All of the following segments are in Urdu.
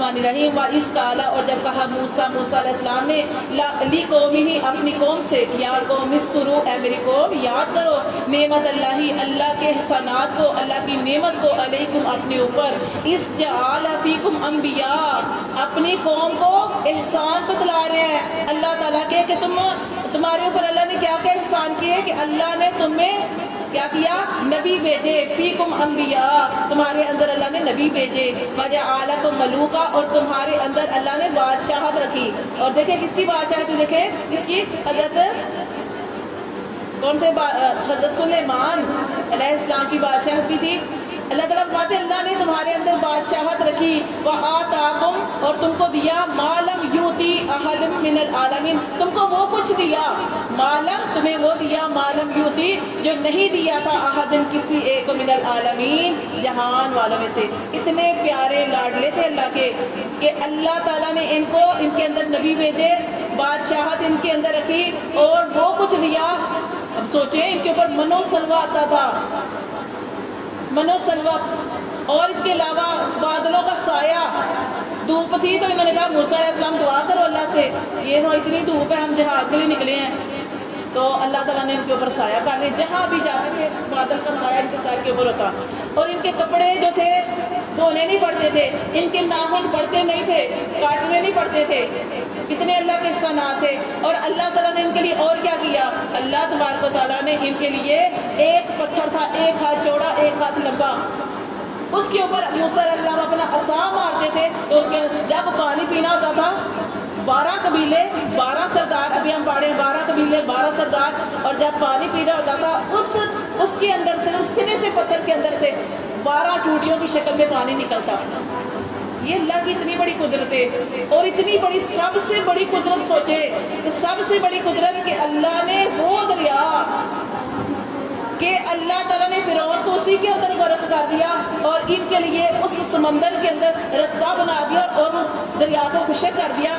رحیم و اس کالا، اور جب کہا موسیٰ علیہ السلام نے لی قومی ہی اپنی قوم سے، یا قوم اسکرو، اے میری قوم یاد کرو نعمت اللہ کے احسانات کو، اللہ کی نعمت کو، علیکم اپنے اوپر، اس جعل فیکم انبیاء، اپنی قوم کو احسان بتلا رہے ہیں اللہ تعالیٰ کے کہ تمہارے اوپر اللہ نے کیا کیا احسان کیے، کہ اللہ نے تمہیں کیا کیا، نبی بھیجے، فیکم انبیاء، تمہارے اندر اللہ نے نبی بھیجے، وجعلکم ملوکا، اور تمہارے اندر اللہ نے بادشاہت رکھی۔ اور دیکھیں کس کی بادشاہت، دیکھیں اس کی حضرت کون سے حضرت سلیمان علیہ السلام کی بادشاہت بھی تھی۔ اللہ تعالیٰ فرماتے ہیں اللہ نے تمہارے اندر بادشاہت رکھی، وآتاکم، اور تم کو دیا، ما لم یؤتی احد من العالمین، تم کو وہ کچھ دیا، ما لم، تمہیں وہ دیا، ما لم یؤتی، جو نہیں دیا تھا، احد، کسی ایک، من العالمین، جہان والوں میں سے۔ اتنے پیارے لاڈلے تھے اللہ کے کہ اللہ تعالیٰ نے ان کو، ان کے اندر نبی بھیجے، بادشاہت ان کے اندر رکھی، اور وہ کچھ دیا۔ اب سوچیں ان کے اوپر منو سلوہ آتا تھا، منو سلوہ، اور اس کے علاوہ بادلوں کا سایہ، دھوپ تھی تو انہوں نے کہا موسیٰ علیہ السلام دعا کرو اللہ سے، یہ تو اتنی دھوپ ہے ہم جہاد کے لیے نکلے ہیں، تو اللہ تعالیٰ نے ان کے اوپر سایہ کر دیا، جہاں بھی جاتے تھے بادل کا سایہ ان کے سر کے اوپر ہوتا، اور ان کے کپڑے جو تھے دھونے نہیں پڑتے تھے، ان کے ناخن پڑتے نہیں تھے، کاٹنے نہیں پڑتے تھے، کتنے اللہ کے احسانات ہیں۔ اور اللہ تعالیٰ نے ان کے لیے اور کیا کیا، اللہ تبارک و تعالیٰ نے ان کے لیے ایک پتھر تھا، ایک ہاتھ چوڑا ایک ہاتھ لمبا، اس کے اوپر موسیٰ علیہ السلام اپنا عصا مارتے تھے، تو اس کے جب پانی پینا ہوتا تھا 12 قبیلے 12 سردار، ابھی ہم پڑھے 12 قبیلے 12 سردار، اور جب پانی پینا ہوتا تھا اس کے اندر سے، اس تنے سے پتھر کے اندر سے 12 ٹوٹیوں کی شکل میں پانی نکلتا۔ یہ اللہ کی اتنی بڑی قدرت ہے، اور اتنی بڑی، سب سے بڑی قدرت سوچے کہ سب سے بڑی قدرت کہ اللہ نے وہ دریا کہ اللہ تعالیٰ نے فرعون کو اسی کے اندر غرق کر دیا، اور ان کے لیے اس سمندر کے اندر رستہ بنا دیا، اور دریا کو خشک کر دیا۔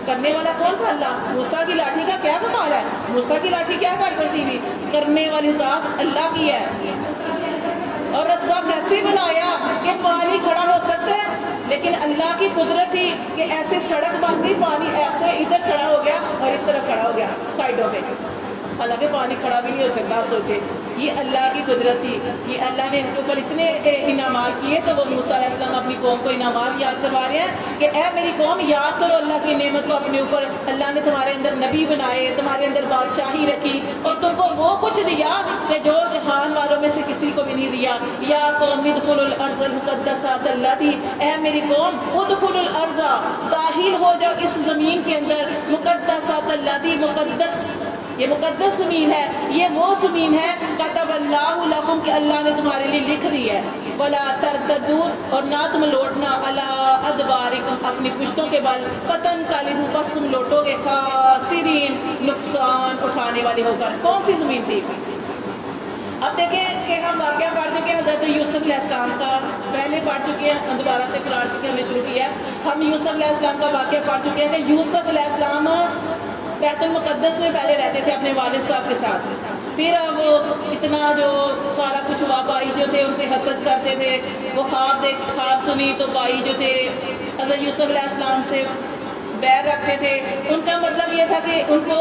کرنے والا کون تھا؟ اللہ۔ موسیٰ کی لاٹھی کا کیا کمال ہے، موسیٰ کی لاٹھی کیا کر سکتی تھی، کرنے والی ذات اللہ کی ہے۔ اور رستہ کیسے بنایا کہ پانی کھڑا ہو سکتا ہے، لیکن اللہ کی قدرت تھی کہ ایسے سڑک بن گئی، پانی ایسے ادھر کھڑا ہو گیا اور اس طرف کھڑا ہو گیا سائڈوں پہ، حالانکہ پانی کھڑا بھی نہیں ہو سکتا۔ آپ سوچیں یہ اللہ کی قدرت تھی، یہ اللہ نے ان کے اوپر اتنے انعامات کیے، تو وہ موسیٰ علیہ السلام اپنی قوم کو انعامات یاد کروا رہے ہیں کہ اے میری قوم یاد کرو اللہ کی نعمت کو اپنے اوپر، اللہ نے تمہارے اندر نبی بنائے، تمہارے اندر بادشاہی رکھی، اور تم کو وہ کچھ دیا کہ جو جہان والوں میں سے کسی کو بھی نہیں دیا۔ یا قوم ادخلوا الارض المقدسۃ التي، اے میری قوم ادخلوا الارض، داخل ہو جاؤ اس زمین کے اندر، مقدسۃ التي، مقدس، یہ مقدس زمین ہے، یہ وہ زمین ہے کتب اللہ لکم کہ اللہ نے تمہارے لیے لکھ دی ہے، ولا ترتدوا، اور نہ تم لوٹنا، علی ادبارکم، اپنی پشتوں کے بل، فتنقلبوا، بس تم لوٹو گے، خاسرین، نقصان اٹھانے والے ہو کر۔ کون سی زمین تھی؟ اب دیکھیں کہ ہم واقعہ پڑھ چکے ہیں حضرت یوسف علیہ السلام کا، پہلے پڑھ چکے ہیں، دوبارہ سے قرآن سے ہم نے شروع کیا ہے۔ ہم یوسف علیہ السلام کا واقعہ پڑھ چکے ہیں کہ یوسف علیہ السلام بیت المقدس میں پہلے رہتے تھے اپنے والد صاحب کے ساتھ، پھر وہ اتنا جو سارا کچھ ہوا، بھائی جو تھے ان سے حسد کرتے تھے، وہ خواب سنی تو بھائی جو تھے حضرت یوسف علیہ السلام سے بیر رکھتے تھے۔ ان کا مطلب یہ تھا کہ ان کو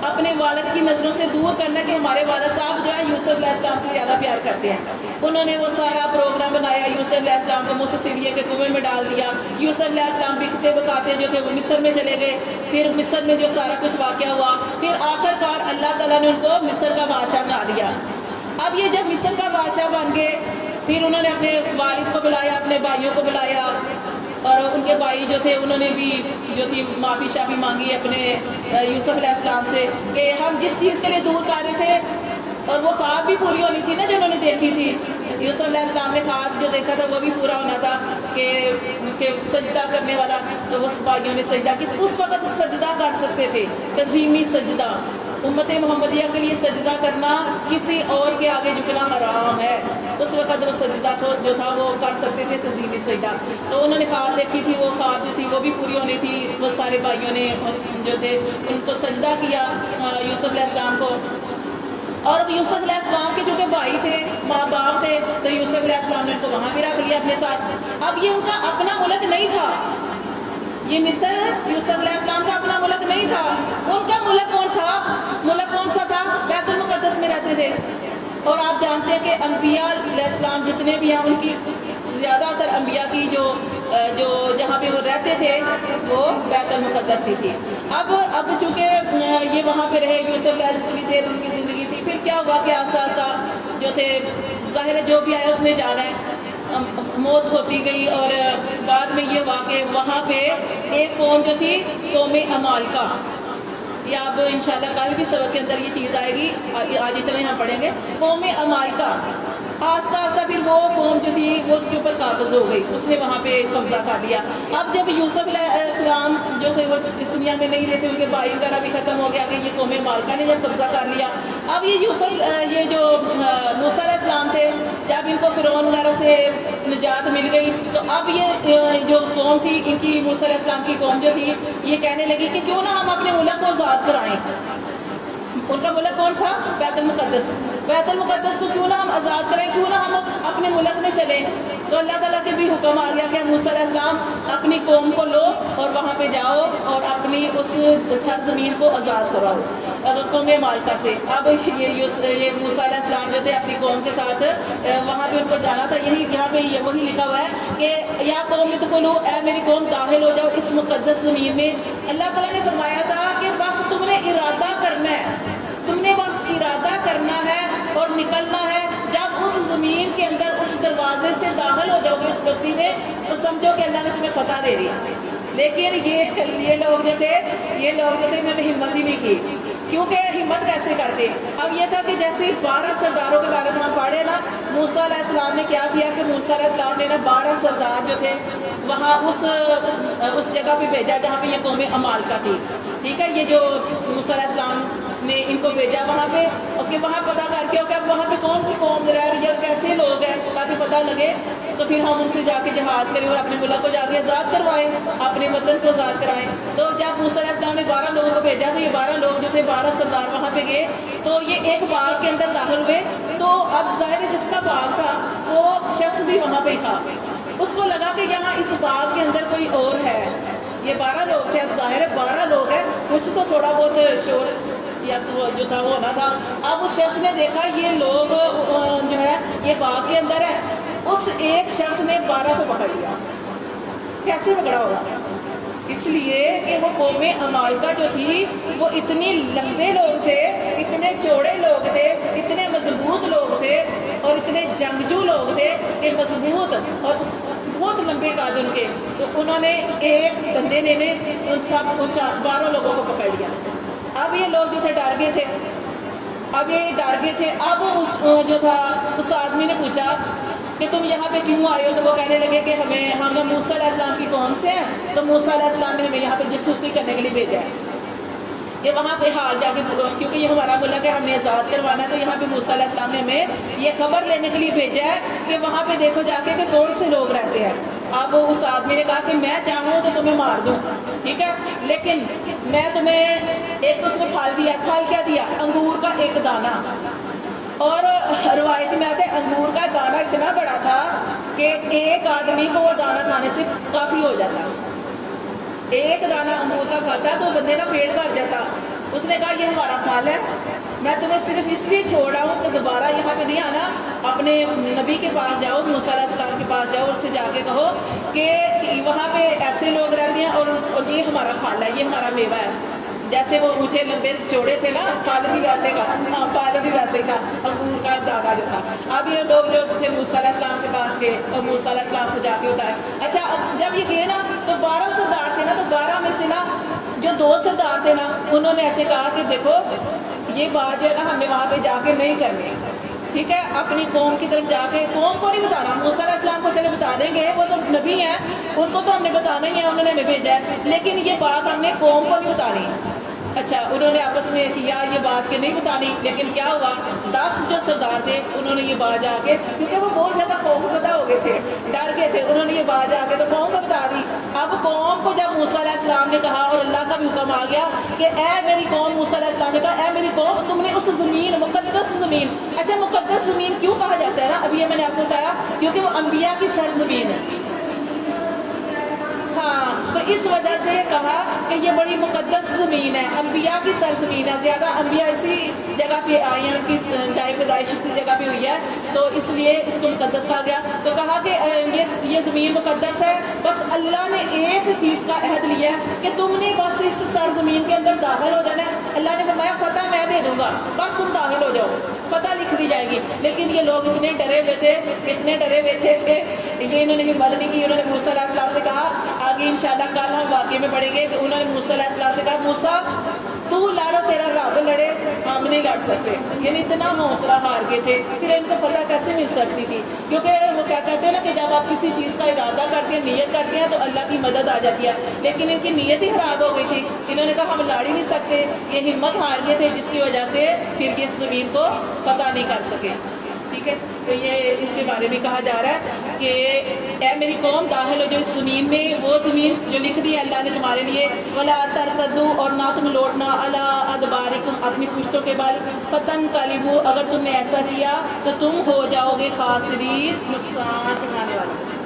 اپنے والد کی نظروں سے دور کرنا، کہ ہمارے والد صاحب جو ہے یوسف علیہ السلام سے زیادہ پیار کرتے ہیں۔ انہوں نے وہ سارا پروگرام بنایا، یوسف علیہ السلام کو متصلیہ کے کنویں میں ڈال دیا، یوسف علیہ السلام بکتے بکاتے جو تھے وہ مصر میں چلے گئے، پھر مصر میں جو سارا کچھ واقعہ ہوا، پھر آخر کار اللہ تعالیٰ نے ان کو مصر کا بادشاہ بنا دیا۔ اب یہ جب مصر کا بادشاہ بن گئے، پھر انہوں نے اپنے والد کو بلایا، اپنے بھائیوں کو بلایا، اور ان کے بھائی جو تھے انہوں نے بھی جو تھی معافی شافی مانگی اپنے یوسف علیہ السلام سے کہ ہم جس چیز کے لیے دور کر رہے تھے، اور وہ خواب بھی پوری ہونی تھی نا جو انہوں نے دیکھی تھی۔ یوسف علیہ السلام نے خواب جو دیکھا تھا وہ بھی پورا ہونا تھا کہ سجدہ کرنے والا، تو وہ بھائیوں نے سجدہ کی، اس وقت سجدہ کر سکتے تھے، تعظیمی سجدہ۔ امت محمدیہ کے لیے سجدہ کرنا کسی اور کے آگے جھکنا حرام ہے، اس وقت وہ سجدہ جو تھا وہ کر سکتے تھے، تعظیمی سجدہ۔ تو انہوں نے خواب دیکھی تھی، وہ خواب جو تھی وہ بھی پوری ہونی تھی، وہ سارے بھائیوں نے جو تھے ان کو سجدہ کیا یوسف علیہ السلام کو۔ اور یوسف علیہ السلام کے چونکہ بھائی تھے، ماں باپ تھے، تو یوسف علیہ السلام نے ان کو وہاں بھی رکھ لیا اپنے ساتھ۔ اب یہ ان کا اپنا ملک نہیں تھا، یہ مصر یوسف علیہ السلام کا اپنا ملک نہیں تھا. ان کا ملک کون تھا؟ ملک کون سا تھا؟ بیت المقدس میں رہتے تھے. اور آپ جانتے ہیں کہ انبیاء علیہ السلام جتنے بھی ہیں ان کی زیادہ تر انبیاء کی جو جہاں پہ وہ رہتے تھے وہ بیت المقدس ہی تھی. اب چونکہ یہ وہاں پہ رہے, یوسف علیہ اتنی دیر ان کی زندگی تھی, پھر کیا ہوا کہ آہستہ آہستہ جو تھے, ظاہر ہے جو بھی آیا اس نے جانا ہے, موت ہوتی گئی. اور بعد میں یہ ہوا کہ وہاں پہ ایک قوم جو تھی قوم عمالقہ, یہ آپ انشاءاللہ کل بھی سبق کے اندر یہ چیز آئے گی, آج اتنے یہاں پڑھیں گے. قوم عمالقہ آہستہ آہستہ پھر وہ قوم جو تھی وہ اس کے اوپر قابض ہو گئی, اس نے وہاں پہ قبضہ کر لیا. اب جب یوسف علیہ السلام جو تھے وہ اس دنیا میں نہیں رہتے, ان کے بھائی وغیرہ بھی ختم ہو گیا کہ یہ قوم عمالقہ نے جب قبضہ کر لیا, اب یہ جو موسیٰ علیہ السلام تھے, جب ان کو فرعون وغیرہ سے نجات مل گئی تو اب یہ جو قوم تھی ان کی, موسیٰ علیہ السلام کی قوم جو تھی, یہ کہنے لگی کہ کیوں نہ ہم اپنے ملک کو آزاد کرائیں. ان کا ملک کون تھا؟ بیت المقدس. بیت المقدس کو کیوں نہ ہم آزاد کریں, کیوں نہ ہم اپنے ملک میں چلیں. تو اللہ تعالیٰ کے بھی حکم آ گیا کہ موسیٰ علیہ السلام اپنی قوم کو لو اور وہاں پہ جاؤ اور اپنی اس سرزمین کو آزاد کراؤ قوم عمالقہ سے. اب یہ موسیٰ علیہ السلام جو تھے اپنی قوم کے ساتھ وہاں پہ ان کو جانا تھا. یہاں پہ یہ وہی لکھا ہوا ہے کہ یا قوم ادخلوا, اے میری قوم داخل ہو جاؤ اس مقدس زمین میں. اللہ تعالیٰ نے فرمایا تھا کہ بس تم نے ارادہ کرنا ہے, تم نے بس ارادہ کرنا ہے اور نکلنا ہے. جب اس زمین کے اندر اس دروازے سے داخل ہو جاؤ گے اس بستی میں تو سمجھو کہ اللہ نے تمہیں فتح دے دی. لیکن یہ لوگ جو تھے انہوں نے ہمت ہی نہیں کی. کیونکہ ہمت کیسے کرتے؟ اب یہ تھا کہ جیسے 12 سرداروں کے بارے میں ہم پڑھے نا, موسیٰ علیہ السلام نے کیا کیا کہ موسیٰ علیہ السلام نے نا 12 سردار جو تھے وہاں اس جگہ پہ بھیجا جہاں پہ یہ قوم عمالقہ تھی. ٹھیک ہے, یہ جو موسیٰ علیہ السلام نے ان کو بھیجا وہاں پہ, اور کہ وہاں پتہ کر کے کہ اب وہاں پہ کون سی قوم رہ رہی ہے اور کیسے لوگ ہیں, تاکہ پتہ لگے تو پھر ہم ان سے جا کے جہاد کریں اور اپنے ملک کو جا کے آزاد کروائیں, اپنے وطن کو آزاد کرائیں. تو جب موسیٰ علیہ السلام نے 12 لوگوں کو بھیجا تو یہ 12 لوگ جو تھے 12 سردار وہاں پہ گئے تو یہ ایک باغ کے اندر داخل ہوئے. تو اب ظاہر ہے جس کا باغ تھا وہ شخص بھی وہاں پہ تھا, اس کو لگا کہ یہاں اس باغ کے اندر کوئی اور ہے. یہ 12 لوگ تھے, اب ظاہر ہے 12 لوگ ہیں, کچھ تو تھوڑا بہت شور یا جو تھا وہ ہونا تھا. اب اس شخص نے دیکھا یہ لوگ جو ہے یہ باغ کے اندر ہے, اس ایک شخص نے 12 کو پکڑ لیا. کیسے پکڑا ہوگا؟ اس لیے کہ وہ قوم عمالقہ جو تھی وہ اتنی لمبے لوگ تھے, اتنے چوڑے لوگ تھے, اتنے مضبوط لوگ تھے اور اتنے جنگجو لوگ تھے کہ مضبوط اور بہت لمبے قد ان کے. تو انہوں نے ایک بندے نے ان 12 لوگوں کو پکڑ لیا. اب یہ لوگ جو تھے ڈر گئے تھے, اب اس جو تھا اس آدمی نے پوچھا کہ تم یہاں پہ کیوں آئے ہو؟ تو وہ کہنے لگے کہ ہم موسیٰ علیہ السلام کی قوم سے ہیں, تو موسیٰ علیہ السلام نے ہمیں یہاں پہ جاسوسی کرنے کے لیے بھیجا ہے کہ وہاں پہ حال جا کے, کیونکہ یہ ہمارا ملک ہے, ہم نے آزاد کروانا ہے. تو یہاں پہ موسیٰ علیہ السلام نے ہمیں یہ خبر لینے کے لیے بھیجا ہے کہ وہاں پہ دیکھو جا کے کہ کون سے لوگ رہتے ہیں. اب اس آدمی نے کہا کہ میں چاہوں تو تمہیں مار دوں, ٹھیک ہے, لیکن میں تمہیں ایک تو اس نے پھل دیا. پھل کیا دیا؟ انگور کا ایک دانہ. اور روایت میں آتے انگور کا دانہ اتنا بڑا تھا کہ ایک آدمی کو وہ دانہ کھانے سے کافی ہو جاتا. ایک دانہ انگور کا کھاتا تو بندے کا پیٹ بھر جاتا. اس نے کہا یہ ہمارا پھل ہے, میں تمہیں صرف اس لیے چھوڑ رہا ہوں کہ دوبارہ یہاں پہ نہیں آنا. اپنے نبی کے پاس جاؤ, موسیٰ علیہ السلام کے پاس جاؤ, اس سے جا کے کہو کہ وہاں پہ ایسے لوگ رہتے ہیں اور یہ ہمارا پھل ہے, یہ ہمارا میوہ ہے. جیسے وہ اونچے لمبے چوڑے تھے نا, پھل بھی ویسے کا, پھل بھی ویسے کا انگور کا دانہ جو تھا. اب یہ لوگ جو تھے موسیٰ علیہ السلام کے پاس گئے اور موسیٰ علیہ السلام کو جا کے بتایا. اچھا, اب جب یہ گئے نا تو 12 سردار تھے نا, تو 12 میں سے نا جو 2 سردار تھے نا انہوں نے ایسے کہا کہ دیکھو یہ بات جو ہے نا ہم نے وہاں پہ جا کے نہیں کرنی, ٹھیک ہے, اپنی قوم کی طرف جا کے, قوم کو نہیں بتانا. موسیٰ علیہ السلام کو چلے بتا دیں گے, وہ تو نبی ہیں, ان کو تو ہم نے بتانا ہی ہے, انہوں نے ہمیں بھیجا ہے, لیکن یہ بات ہم نے قوم کو نہیں بتانی. اچھا, انہوں نے آپس میں کیا یہ بات کہ نہیں بتانی, لیکن کیا ہوا 10 جو سردار تھے انہوں نے یہ بات جا کے, کیونکہ وہ بہت زیادہ خوف زدہ ہو گئے تھے, ڈر گئے تھے, انہوں نے یہ بات جا کے تو قوم کو بتا دی. اب قوم کو جب موسیٰ علیہ السلام نے کہا اور اللہ کا بھی حکم آ گیا کہ اے میری قوم, موسیٰ علیہ السلام نے کہا اے میری قوم تم نے اس زمین, مقدس زمین. اچھا, مقدس زمین کیوں کہا جاتا ہے نا, اب یہ میں نے آپ کو بتایا, کیونکہ وہ انبیاء کی سرزمین ہے. ہاں, تو اس وجہ سے کہا کہ یہ بڑی مقدس زمین ہے، انبیاء کی سرزمین ہے، زیادہ انبیاء اسی جگہ پہ آئے ہیں، ان کی جائے پیدائش اسی جگہ پہ ہوئی ہے، تو اس لیے اس کو مقدس کہا گیا۔ تو کہا کہ یہ زمین مقدس ہے، بس اللہ نے ایک چیز کا عہد لیا ہے کہ تم نے بس اس سرزمین کے اندر داخل ہو جانا ہے۔ اللہ نے فرمایا فتح میں دے دوں گا، بس تم داخل ہو جاؤ، فتح لکھ دی جائے گی۔ لیکن یہ لوگ اتنے ڈرے ہوئے تھے کہ یہ انہوں نے ہمت نہیں کی۔ انہوں نے موسیٰ علیہ السلام سے کہا، آگے انشاءاللہ کل ہم واقعے میں پڑھیں گے کہ انہوں نے موسیٰ علیہ السلام سے کہا موسیٰ تو لڑو، تیرا رب لڑے، ہم نہیں لڑ سکتے۔ یعنی اتنا حوصلہ ہار گئے تھے، پھر ان کو فتح کیسے مل سکتی تھی؟ کیونکہ وہ کیا کہتے ہیں نا کہ جب آپ کسی چیز کا ارادہ کرتے ہیں، نیت کرتے ہیں تو اللہ کی مدد آ جاتی ہے، لیکن ان کی نیت ہی خراب ہو گئی تھی۔ انہوں نے کہا ہم لڑ ہی نہیں سکتے، یہ ہمت ہار گئے تھے، جس کی وجہ سے پھر اس زمین کو فتح نہیں کر سکے۔ ٹھیک ہے، تو یہ اس کے بارے میں کہا جا رہا ہے کہ اے میری قوم داخل ہو جو اس زمین میں، وہ زمین جو لکھ دی ہے اللہ نے تمہارے لیے، ولا ترتدوا، اور نہ تم لوٹنا، علی ادبارکم، اپنی پشتوں کے بل، فتنقلبوا، اگر تم نے ایسا کیا تو تم ہو جاؤ گے خاسرین، نقصان اٹھانے والے۔